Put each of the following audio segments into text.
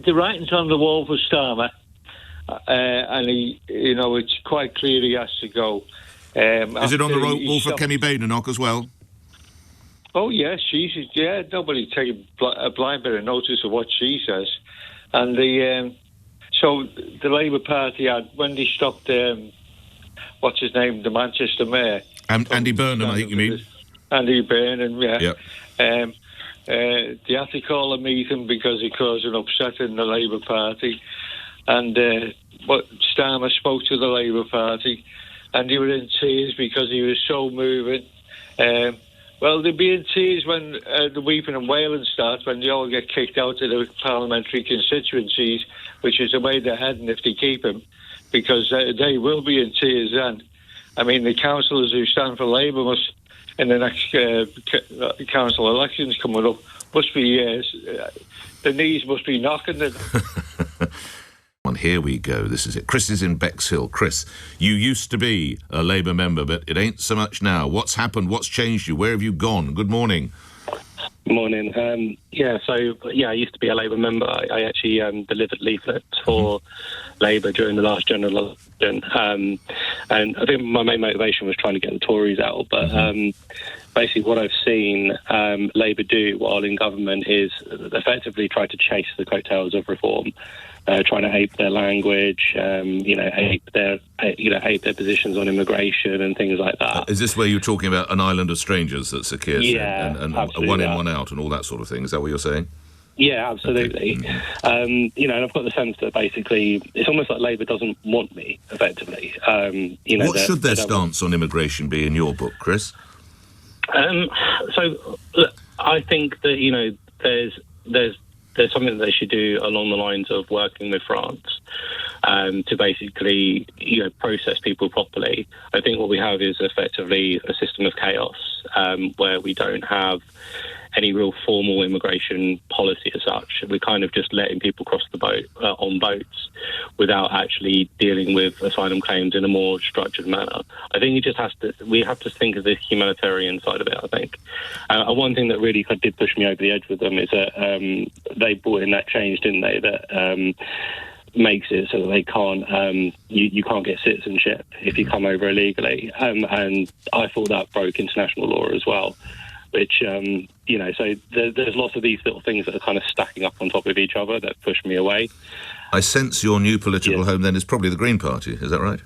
the writing's on the wall for Starmer, and it's quite clear he has to go. Is it on the wall for Kenny Badenoch as well? Oh, yes, nobody take a blind bit of notice of what she says. And so the Labour Party had, when they stopped, what's his name, the Manchester mayor? Andy Burnham, I think you mean. Andy Burnham, yeah. Yep. They had to call a meeting because he caused an upset in the Labour Party. And Starmer spoke to the Labour Party, and they were in tears because he was so moving. Well, they'd be in tears when the weeping and wailing starts, when they all get kicked out of the parliamentary constituencies, which is the way they're heading if they keep him, because they will be in tears then. I mean, the councillors who stand for Labour must, in the next council elections coming up, must be, the knees must be knocking. And here we go. This is it. Chris is in Bexhill. Chris, you used to be a Labour member, but it ain't so much now. What's happened? What's changed you? Where have you gone? Good morning. Morning. I used to be a Labour member. I actually delivered leaflets for Labour during the last general election. And I think my main motivation was trying to get the Tories out. But basically what I've seen Labour do while in government is effectively try to chase the coattails of reform. Trying to ape their language, ape their positions on immigration and things like that. Is this where you're talking about an island of strangers that Sir Keir said, and a one in, one out, and all that sort of thing? Is that what you're saying? Yeah, absolutely. Okay. And I've got the sense that basically it's almost like Labour doesn't want me, effectively. What should their stance on immigration be in your book, Chris? So, look, I think that there's something that they should do along the lines of working with France to basically, process people properly. I think what we have is effectively a system of chaos where we don't have any real formal immigration policy as such. We're kind of just letting people cross the boat on boats without actually dealing with asylum claims in a more structured manner. I think we have to think of the humanitarian side of it, I think. One thing that really did push me over the edge with them is that they brought in that change, didn't they, that makes it so that they can't, you can't get citizenship if you come over illegally. And I thought that broke international law as well. Which, so there's lots of these little things that are kind of stacking up on top of each other that push me away. I sense your new political home then is probably the Green Party, is that right?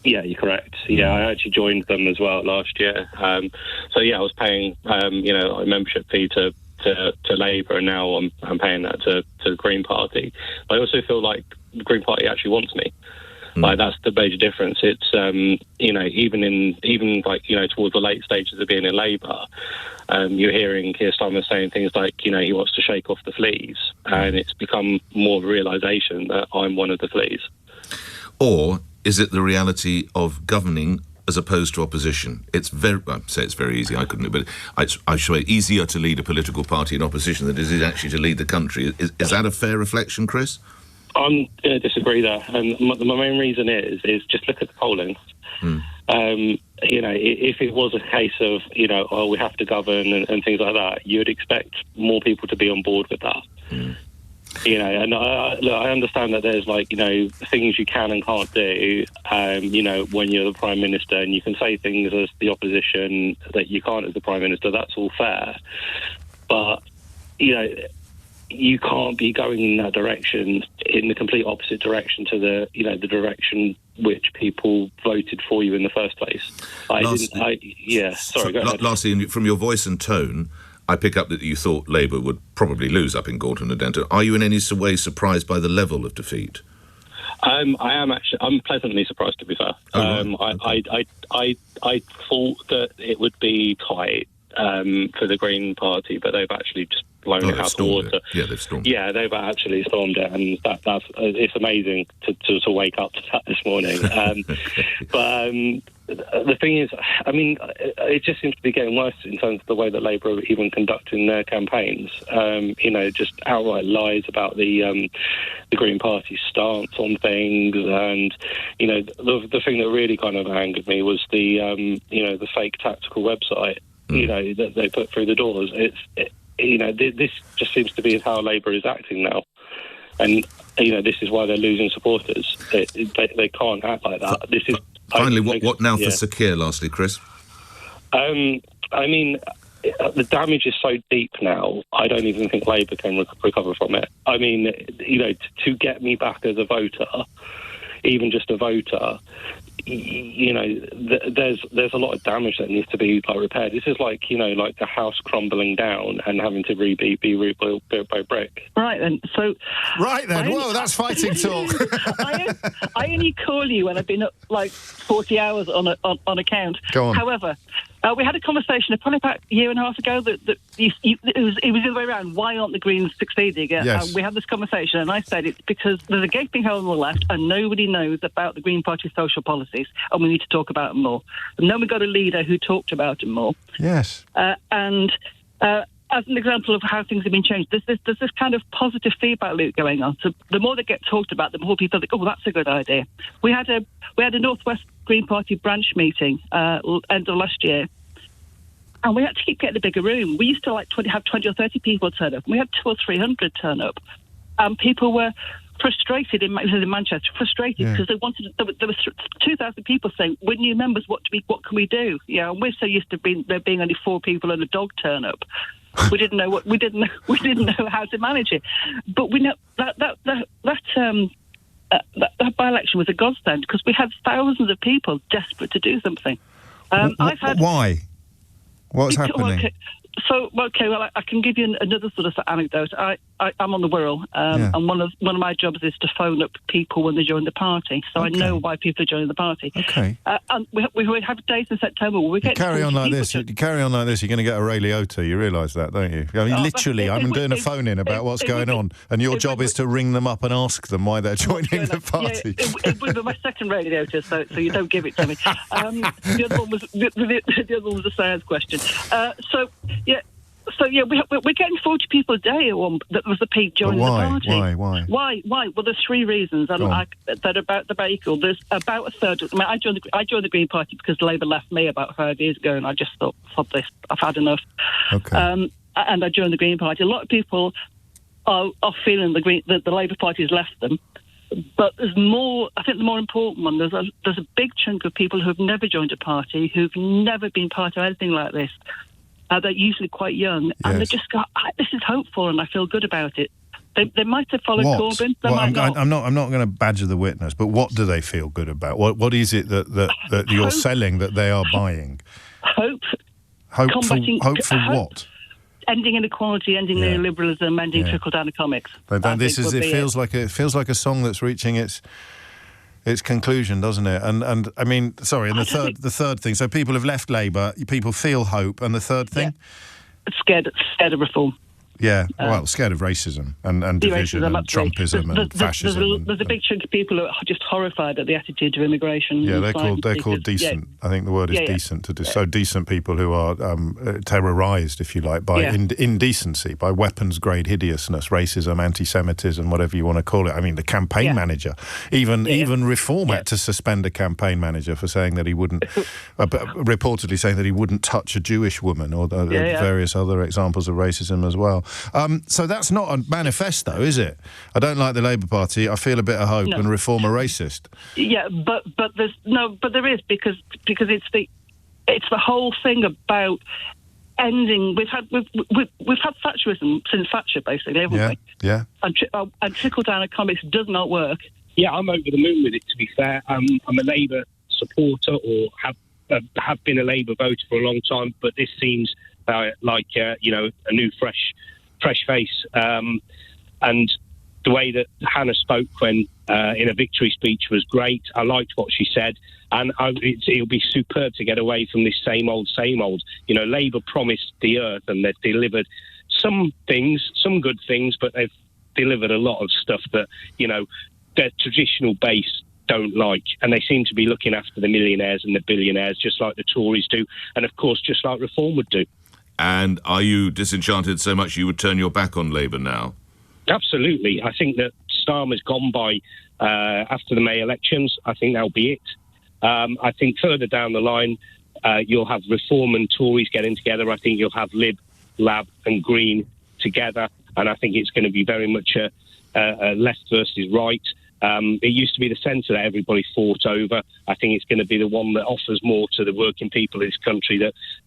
Yeah, you're correct. Yeah, I actually joined them as well last year. I was paying, a membership fee to Labour, and now I'm paying that to the Green Party. I also feel like the Green Party actually wants me. Like, that's the major difference. It's even towards the late stages of being in Labour, you're hearing Keir Starmer saying things like, he wants to shake off the fleas, and it's become more of a realisation that I'm one of the fleas. Or is it the reality of governing as opposed to opposition? I'd say it's very easy. I couldn't, but I should say easier to lead a political party in opposition than it is actually to lead the country. Is that a fair reflection, Chris? I'm going to disagree there, and my main reason is just look at the polling. If it was a case of, we have to govern and things like that, you would expect more people to be on board with that. And I understand that there's things you can and can't do, when you're the Prime Minister, and you can say things as the opposition that you can't as the Prime Minister. That's all fair. But, you can't be going in that direction, in the complete opposite direction to the direction which people voted for you in the first place. Go ahead. Lastly, from your voice and tone, I pick up that you thought Labour would probably lose up in Gorton and Denton. Are you in any way surprised by the level of defeat? I am actually. I'm pleasantly surprised, to be fair. I thought that it would be tight for the Green Party, but they've actually just blown it out the water. Yeah, they've stormed. Yeah, they've actually stormed it, and that's it's amazing to wake up to that this morning. But the thing is, it just seems to be getting worse in terms of the way that Labour are even conducting their campaigns. Just outright lies about the Green Party's stance on things, and the thing that really kind of angered me was the fake tactical website. That they put through the doors. This just seems to be how Labour is acting now. and this is why they're losing supporters. They can't act like that. This is finally. What now for Sir Keir? Lastly, Chris. I mean, the damage is so deep now, I don't even think Labour can recover from it. I mean, to get me back as a voter, even just a voter, there's a lot of damage that needs to be repaired. This is like a house crumbling down and having to be rebuilt brick by brick. Right then. Whoa, that's fighting talk. I only call you when I've been up 40 hours on account. Go on. However, we had a conversation probably about a year and a half ago that it was the other way around. Why aren't the Greens succeeding? Yes. We had this conversation, and I said it's because there's a gaping hole on the left, and nobody knows about the Green Party's social policies, and we need to talk about them more. And then we got a leader who talked about them more. Yes. As an example of how things have been changed, there's this kind of positive feedback loop going on. So the more they get talked about, the more people think, oh, that's a good idea. We had a North West Green Party branch meeting end of last year, and we had to keep getting a bigger room. We used to have 20 or 30 people turn up. We had 200 or 300 turn up, and people were frustrated in Manchester, because they wanted. There were 2,000 people saying, "We're new members. What can we do?" And we're so used to there being only 4 people and a dog turn up. We didn't know we didn't know how to manage it. But we know that by-election was a godsend because we had thousands of people desperate to do something. Why? What's happening? I can give you another sort of anecdote. I'm on the Wirral, and one of my jobs is to phone up people when they join the party. So I know why people are joining the party. Okay. And we have days in September where we get carry on like this. You carry on like this, you're going to get a Ray Liotta. You realise that, don't you? I mean, literally, I'm doing a phone-in about what's going on, and your job is to ring them up and ask them why they're joining the party. It would be my second Ray Liotta, so you don't give it to me. The other one was a science question. We're getting 40 people a day that was the peak joining the party. Why? Well, there's 3 reasons that are about equal. There's about a third. I joined the Green Party because Labour left me about 5 years ago, and I just thought, "Stop this! I've had enough." Okay. And I joined the Green Party. A lot of people are feeling that the Labour Party has left them. But there's more. I think the more important one. There's a big chunk of people who've never joined a party, who've never been part of anything like this. They're usually quite young, and they just go, "This is hopeful," and I feel good about it. They might have followed Corbyn. I'm not going to badger the witness, but what do they feel good about? What is it that you're selling that they are buying? Hope. Hope for what? Ending inequality, ending neoliberalism, ending trickle-down economics. It feels like a song that's reaching its conclusion, doesn't it? And I mean, sorry. And the third thing. So people have left Labour. People feel hope. And the third thing, scared of reform. Yeah, scared of racism and division and Trumpism and fascism. There's a big chunk of people who are just horrified at the attitude of immigration. Yeah, they're called decent. Yeah. I think the word is decent. So decent people who are terrorised, if you like, by indecency, by weapons-grade hideousness, racism, anti-Semitism, whatever you want to call it. I mean, the campaign manager, even Reform had to suspend a campaign manager for saying that he wouldn't, reportedly saying that he wouldn't touch a Jewish woman, or various other examples of racism as well. So that's not a manifesto, is it? I don't like the Labour Party. I feel a bit of hope, and Reform are racist. Yeah, but there is because it's the whole thing about ending. We've had Thatcherism since Thatcher, basically, haven't we? Yeah. And trickle down economics does not work. Yeah, I'm over the moon with it. To be fair, I'm a Labour supporter, or have been a Labour voter for a long time, but this seems like a new fresh face, and the way that Hannah spoke when in a victory speech was great. I liked what she said, and it'll be superb to get away from this same old. Labour promised the earth, and they've delivered some things, some good things, but they've delivered a lot of stuff that their traditional base don't like, and they seem to be looking after the millionaires and the billionaires, just like the Tories do, and of course just like Reform would do. And are you disenchanted so much you would turn your back on Labour now? Absolutely. I think that Starmer's gone by after the May elections. I think that'll be it. I think further down the line, you'll have Reform and Tories getting together. I think you'll have Lib, Lab and Green together. And I think it's going to be very much left versus right. It used to be the centre that everybody fought over. I think it's going to be the one that offers more to the working people of this country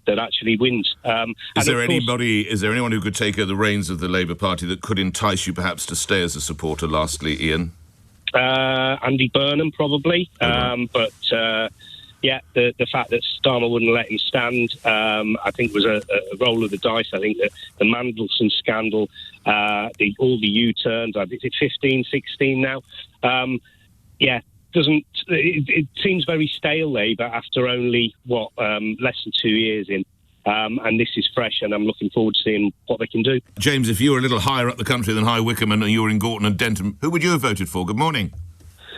that actually wins. Is there anyone who could take the reins of the Labour Party that could entice you perhaps to stay as a supporter? Lastly, Ian? Andy Burnham, probably. But the fact that Starmer wouldn't let him stand, I think was a roll of the dice. I think that the Mandelson scandal, all the U-turns, I think it's 15, 16 now. It seems very stale Labour after only, less than 2 years in. And this is fresh, and I'm looking forward to seeing what they can do. James, if you were a little higher up the country than High Wycombe and you were in Gorton and Denton, who would you have voted for? Good morning.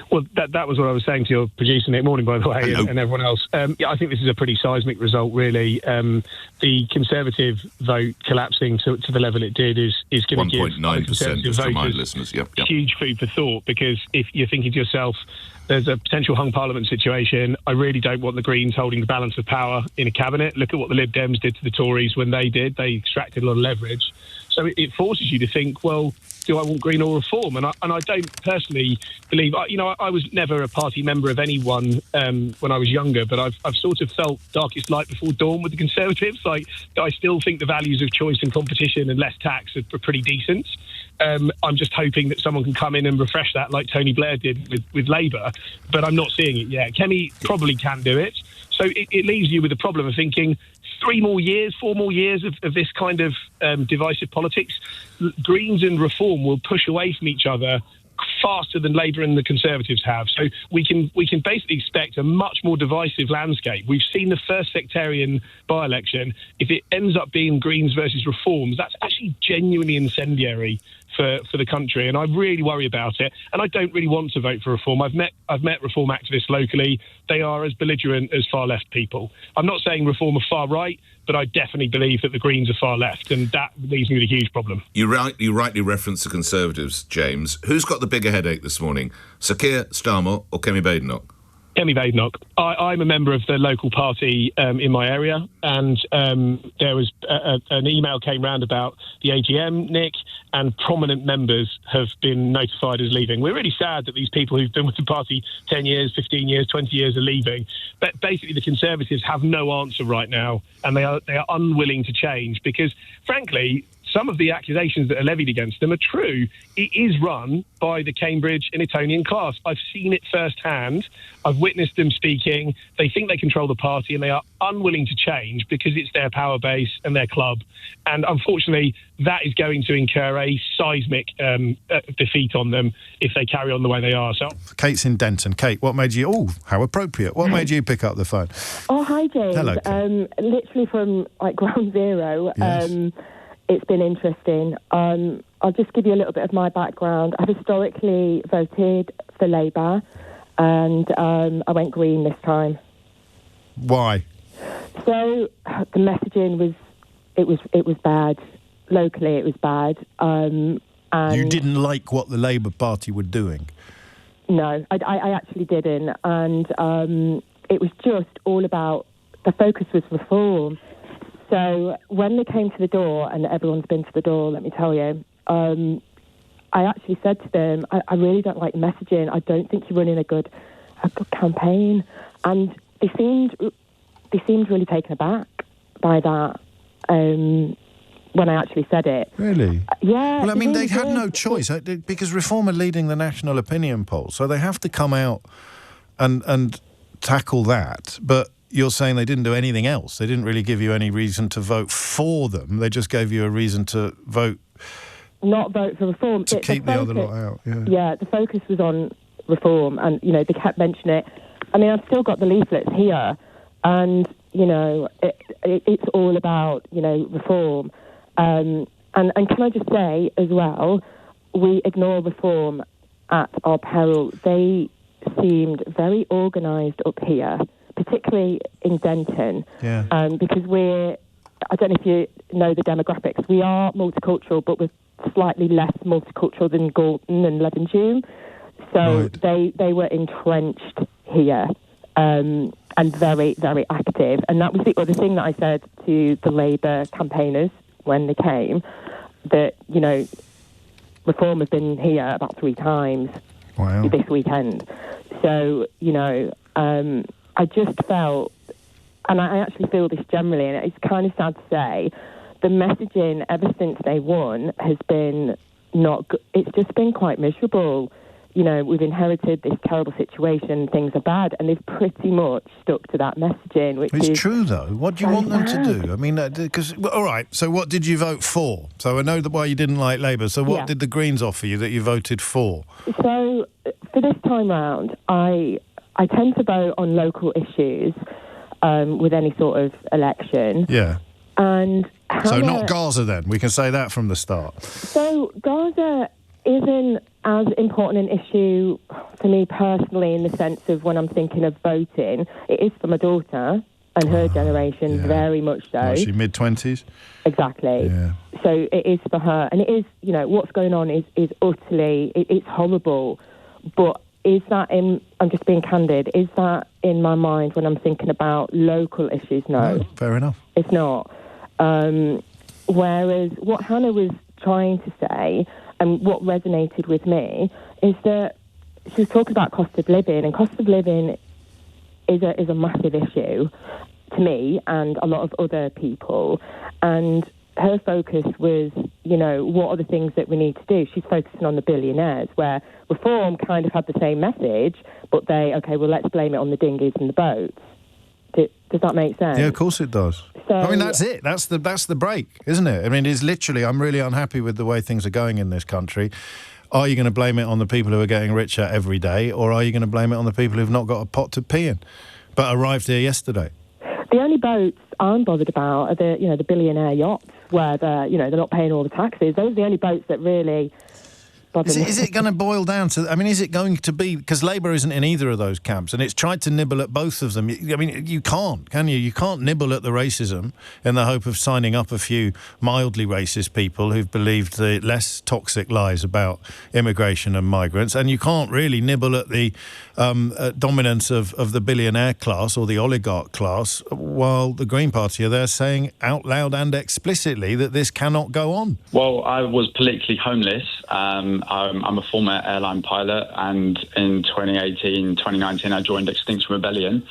Well, that was what I was saying to your producer, Nick. Morning, by the way, and everyone else. I think this is a pretty seismic result, really. The Conservative vote collapsing to the level it did is going to give 1.9%, just to remind listeners. Huge food for thought, because if you're thinking to yourself, there's a potential hung parliament situation. I really don't want the Greens holding the balance of power in a cabinet. Look at what the Lib Dems did to the Tories when they did. They extracted a lot of leverage. So it forces you to think, well, do I want Green or Reform? And I don't personally believe... I was never a party member of anyone when I was younger, but I've sort of felt darkest light before dawn with the Conservatives. Like, I still think the values of choice and competition and less tax are pretty decent. I'm just hoping that someone can come in and refresh that like Tony Blair did with Labour, but I'm not seeing it yet. Kemi probably can do it. So it leaves you with the problem of thinking 4 more years of this kind of divisive politics. Greens and Reform will push away from each other faster than Labour and the Conservatives have. So we can basically expect a much more divisive landscape. We've seen the first sectarian by-election. If it ends up being Greens versus Reforms, that's actually genuinely incendiary for the country, and I really worry about it. And I don't really want to vote for Reform. I've met Reform activists locally. They are as belligerent as far-left people. I'm not saying Reform are far-right, but I definitely believe that the Greens are far-left, and that leaves me with a huge problem. You rightly referenced the Conservatives, James. Who's got the bigger headache this morning, Sir Keir Starmer or Kemi Badenoch? Kemi Badenoch. I'm a member of the local party in my area, and there was an email came round about the AGM, Nick, and prominent members have been notified as leaving. We're really sad that these people who've been with the party 10 years, 15 years, 20 years are leaving. But basically the Conservatives have no answer right now, and they are unwilling to change because, frankly, some of the accusations that are levied against them are true. It is run by the Cambridge and Etonian class. I've seen it firsthand. I've witnessed them speaking. They think they control the party, and they are unwilling to change because it's their power base and their club. And unfortunately, that is going to incur a seismic defeat on them if they carry on the way they are. So, Kate's in Denton. Kate, what made you... Oh, how appropriate. What made you pick up the phone? Oh, hi, James. Hello, Kate. Literally from ground zero. Yes. It's been interesting. I'll just give you a little bit of my background. I've historically voted for Labour, and I went Green this time. Why? So the messaging was bad. Locally, it was bad. And you didn't like what the Labour Party were doing? No, I actually didn't. And it was just all about, the focus was reform. So when they came to the door, and everyone's been to the door, let me tell you, I actually said to them, I really don't like messaging. I don't think you're running a good campaign. And they seemed really taken aback by that when I actually said it. Really? Yeah. Well, I mean, they had no choice because Reform are leading the national opinion poll, so they have to come out and tackle that. But you're saying they didn't do anything else. They didn't really give you any reason to vote for them. They just gave you a reason to vote... Not vote for Reform. To keep the other lot out, Yeah, the focus was on Reform, and, they kept mentioning it. I mean, I've still got the leaflets here, and, it's all about, Reform. And can I just say, as well, we ignore Reform at our peril. They seemed very organised up here, particularly in Denton, because I don't know if you know the demographics, we are multicultural, but we're slightly less multicultural than Gorton and Levenshulme. So they were entrenched here and very, very active. And that was the other thing that I said to the Labour campaigners when they came, that, Reform have been here about 3 times this weekend. So, I just felt, and I actually feel this generally, and it's kind of sad to say, the messaging ever since day one has been not good. It's just been quite miserable. We've inherited this terrible situation, things are bad, and they've pretty much stuck to that messaging, which is... It's true, though. What do you want them to do? I mean, because... all right, so what did you vote for? So I know why you didn't like Labour, so what did the Greens offer you that you voted for? So, for this time round, I tend to vote on local issues with any sort of election. Yeah. And so not Gaza, then? We can say that from the start. So Gaza isn't as important an issue for me personally in the sense of when I'm thinking of voting. It is for my daughter and her generation, very much so. Was she mid-20s? Exactly. Yeah. So it is for her. And it is, what's going on is utterly, it's horrible. But is that I'm just being candid, is that in my mind when I'm thinking about local issues? No. Fair enough. It's not. Whereas what Hannah was trying to say and what resonated with me is that she was talking about cost of living, and cost of living is a massive issue to me and a lot of other people. And her focus was, what are the things that we need to do? She's focusing on the billionaires, where Reform kind of had the same message, but let's blame it on the dinghies and the boats. Does that make sense? Yeah, of course it does. So, I mean, that's it. That's the break, isn't it? I mean, it's literally, I'm really unhappy with the way things are going in this country. Are you going to blame it on the people who are getting richer every day, or are you going to blame it on the people who've not got a pot to pee in, but arrived here yesterday? The only boats I'm bothered about are the billionaire yachts where they're not paying all the taxes. Those are the only boats that really... Is it going to boil down to... I mean, is it going to be... Because Labour isn't in either of those camps, and it's tried to nibble at both of them. I mean, you can't, can you? You can't nibble at the racism in the hope of signing up a few mildly racist people who've believed the less toxic lies about immigration and migrants, and you can't really nibble at the dominance of the billionaire class or the oligarch class, while the Green Party are there saying out loud and explicitly that this cannot go on. Well, I was politically homeless. I'm a former airline pilot, and in 2019, I joined Extinction Rebellion.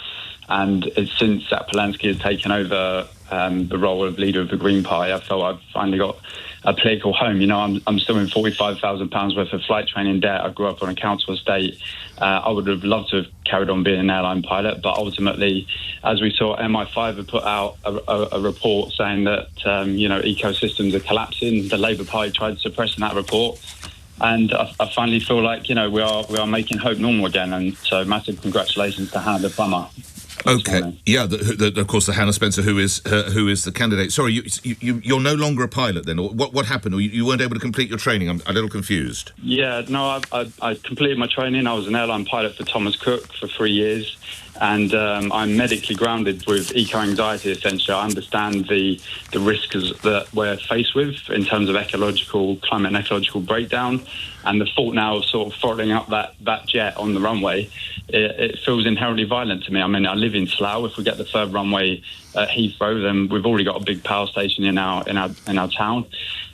And since that Polanski has taken over the role of leader of the Green Party, I felt I've finally got a political home. I'm still in £45,000 worth of flight training debt. I grew up on a council estate. I would have loved to have carried on being an airline pilot, but ultimately, as we saw, MI5 had put out a report saying that ecosystems are collapsing. The Labour Party tried suppressing that report. And I finally feel like, we are making hope normal again. And so massive congratulations to Hannah the plumber. Okay. Yeah, of course, the Hannah Spencer, who is the candidate. Sorry, you're no longer a pilot then? Or what happened? Or you weren't able to complete your training? I'm a little confused. Yeah, no, I completed my training. I was an airline pilot for Thomas Cook for 3 years. And I'm medically grounded with eco-anxiety, essentially. I understand the risks that we're faced with in terms of climate and ecological breakdown. And the thought now of sort of throttling up that jet on the runway, it feels inherently violent to me. I mean, I live in Slough. If we get the third runway at Heathrow, then we've already got a big power station in our town.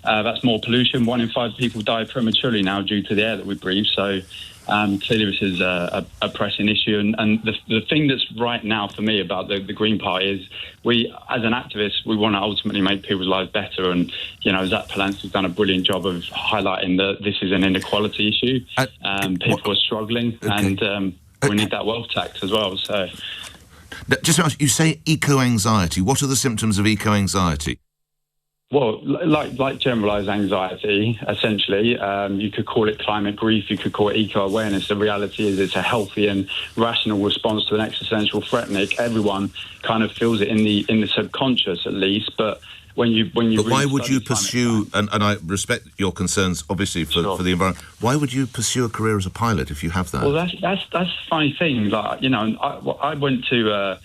That's more pollution. 1 in 5 people die prematurely now due to the air that we breathe. So clearly this is a pressing issue. And the thing that's right now for me about the Green Party is we, as an activist, we want to ultimately make people's lives better. And, Zach Polanski's done a brilliant job of highlighting that this is an inequality issue. People are struggling, and we need that wealth tax as well. So, just you say eco-anxiety. What are the symptoms of eco-anxiety? Well, like generalised anxiety, essentially. You could call it climate grief, you could call it eco-awareness. The reality is it's a healthy and rational response to an existential threat, Nick. Everyone kind of feels it in the subconscious, at least, but when you But why would you pursue, and I respect your concerns, obviously, for the environment, why would you pursue a career as a pilot if you have that? Well, that's a funny thing. Like, I went to...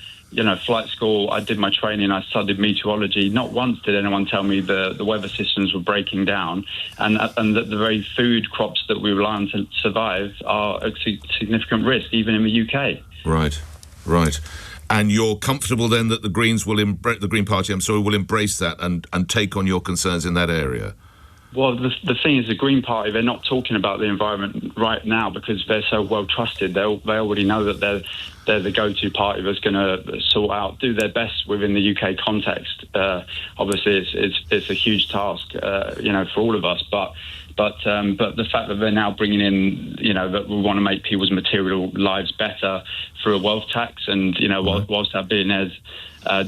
flight school, I did my training, I studied meteorology. Not once did anyone tell me the weather systems were breaking down and that the very food crops that we rely on to survive are a significant risk, even in the UK. Right. And you're comfortable then that the Greens will the Green Party, will embrace that and take on your concerns in that area? Well, the thing is, the Green Party, they're not talking about the environment right now because they're so well trusted. They already know that they're the go-to party that's going to do their best within the UK context. Obviously, it's a huge task, for all of us. But the fact that they're now bringing in, that we want to make people's material lives better through a wealth tax, and whilst our billionaires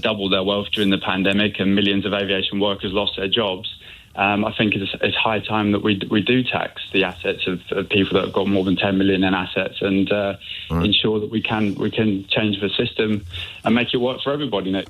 doubled their wealth during the pandemic and millions of aviation workers lost their jobs. I think it's high time that we do tax the assets of people that have got more than 10 million in assets and ensure that we can change the system and make it work for everybody, Nick.